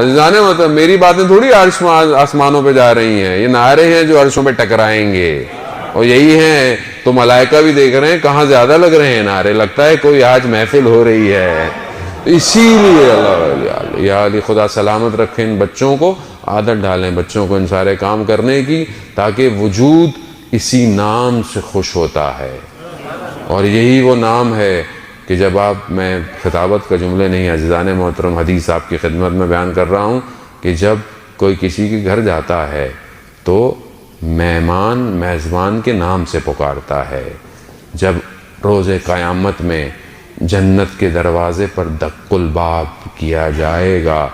عزیزان مطلب میری باتیں تھوڑی عرش آسمانوں پہ جا رہی ہیں، یہ نعرے ہیں جو عرشوں پہ ٹکرائیں گے، اور یہی ہیں تو ملائکہ بھی دیکھ رہے ہیں کہاں زیادہ لگ رہے ہیں نعرے، لگتا ہے کوئی آج محفل ہو رہی ہے۔ اسی لیے اللہ یا علی خدا سلامت رکھیں ان بچوں کو، عادت ڈالیں بچوں کو ان سارے کام کرنے کی، تاکہ وجود اسی نام سے خوش ہوتا ہے۔ اور یہی وہ نام ہے کہ جب میں خطابت کا جملے نہیں عزیزان محترم، حدیث آپ کی خدمت میں بیان کر رہا ہوں کہ جب کوئی کسی کے گھر جاتا ہے تو مہمان میزبان کے نام سے پکارتا ہے۔ جب روز قیامت میں جنت کے دروازے پر دق الباب کیا جائے گا،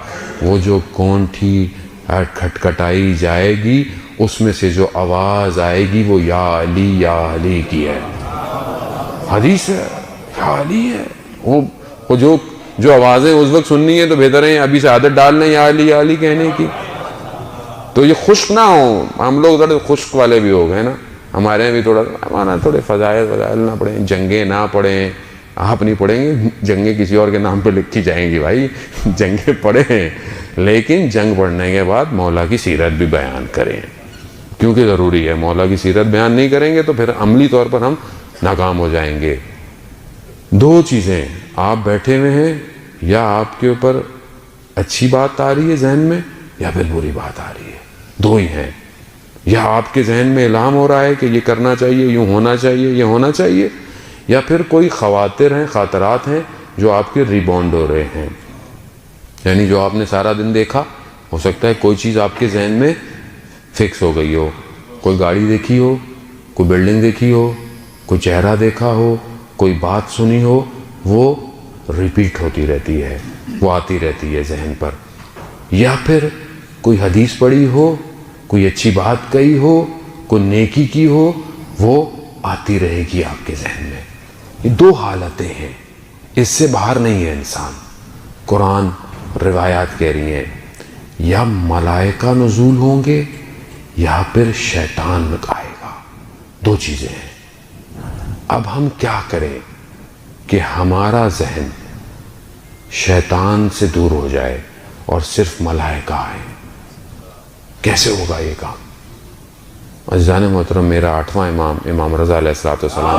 وہ جو کونٹھی کھٹکھٹائی جائے گی، اس میں سے جو آواز آئے گی وہ یا علی کی ہے۔ حدیث ہے، یا علی ہے۔ وہ جو آوازیں اس وقت سننی ہے تو بہتر ہے ابھی سے عادت ڈال لیں یا علی کہنے کی، تو یہ خشک نہ ہو۔ ہم لوگ تھوڑے خشک والے بھی ہو گئے نا، ہمارے یہاں بھی ہمارا تھوڑے فضائل نہ پڑھیں، جنگیں نہ پڑھیں۔ آپ نہیں پڑھیں گے، جنگیں کسی اور کے نام پہ لکھی جائیں گی بھائی، جنگیں پڑھیں، لیکن جنگ پڑھنے کے بعد مولا کی سیرت بھی بیان کریں، کیونکہ ضروری ہے۔ مولا کی سیرت بیان نہیں کریں گے تو پھر عملی طور پر ہم ناکام ہو جائیں گے۔ دو چیزیں، آپ بیٹھے ہوئے ہیں یا آپ کے اوپر اچھی بات آ رہی ہے ذہن میں یا پھر بری بات آ رہی ہے، دو ہی ہیں۔ یا آپ کے ذہن میں الہام ہو رہا ہے کہ یہ کرنا چاہیے، یوں ہونا چاہیے، یہ ہونا چاہیے، یا پھر کوئی خواطر ہیں، خاطرات ہیں جو آپ کے ریباؤنڈ ہو رہے ہیں، یعنی جو آپ نے سارا دن دیکھا، ہو سکتا ہے کوئی چیز آپ کے ذہن میں فکس ہو گئی ہو، کوئی گاڑی دیکھی ہو، کوئی بلڈنگ دیکھی ہو، کوئی چہرہ دیکھا ہو، کوئی بات سنی ہو، وہ ریپیٹ ہوتی رہتی ہے، وہ آتی رہتی ہے ذہن پر۔ یا پھر کوئی حدیث پڑھی ہو، کوئی اچھی بات کہی ہو، کوئی نیکی کی ہو، وہ آتی رہے گی آپ کے ذہن میں۔ یہ دو حالتیں ہیں، اس سے باہر نہیں ہے انسان۔ قرآن روایات کہہ رہی ہیں یا ملائکہ نزول ہوں گے یا پھر شیطان آئے گا، دو چیزیں ہیں۔ اب ہم کیا کریں کہ ہمارا ذہن شیطان سے دور ہو جائے اور صرف ملائکہ آئیں؟ کیسے ہوگا یہ کام؟ عزیزان محترم، میرا 8واں امام رضا علیہ السلام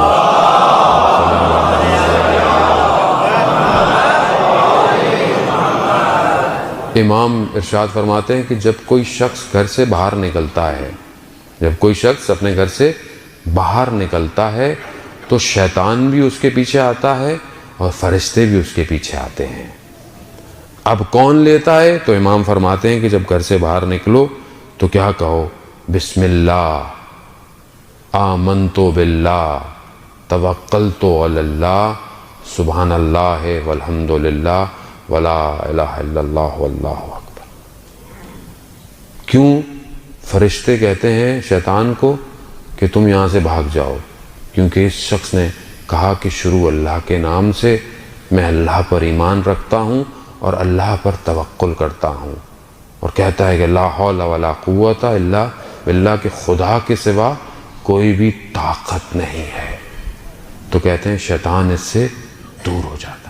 امام ارشاد فرماتے ہیں کہ جب کوئی شخص گھر سے باہر نکلتا ہے، جب کوئی شخص اپنے گھر سے باہر نکلتا ہے تو شیطان بھی اس کے پیچھے آتا ہے اور فرشتے بھی اس کے پیچھے آتے ہیں۔ اب کون لیتا ہے؟ تو امام فرماتے ہیں کہ جب گھر سے باہر نکلو تو کیا کہو؟ بسم اللہ، آمنت باللہ، توکلت علی اللہ، سبحان اللہ والحمد للہ ولا الہ الا اللہ واللہ اکبر۔ کیوں فرشتے کہتے ہیں شیطان کو کہ تم یہاں سے بھاگ جاؤ؟ کیونکہ اس شخص نے کہا کہ شروع اللہ کے نام سے، میں اللہ پر ایمان رکھتا ہوں اور اللہ پر توکل کرتا ہوں، اور کہتا ہے کہ لا حول ولا قوت الا باللہ، کہ خدا کے سوا کوئی بھی طاقت نہیں ہے، تو کہتے ہیں شیطان اس سے دور ہو جاتا ہے۔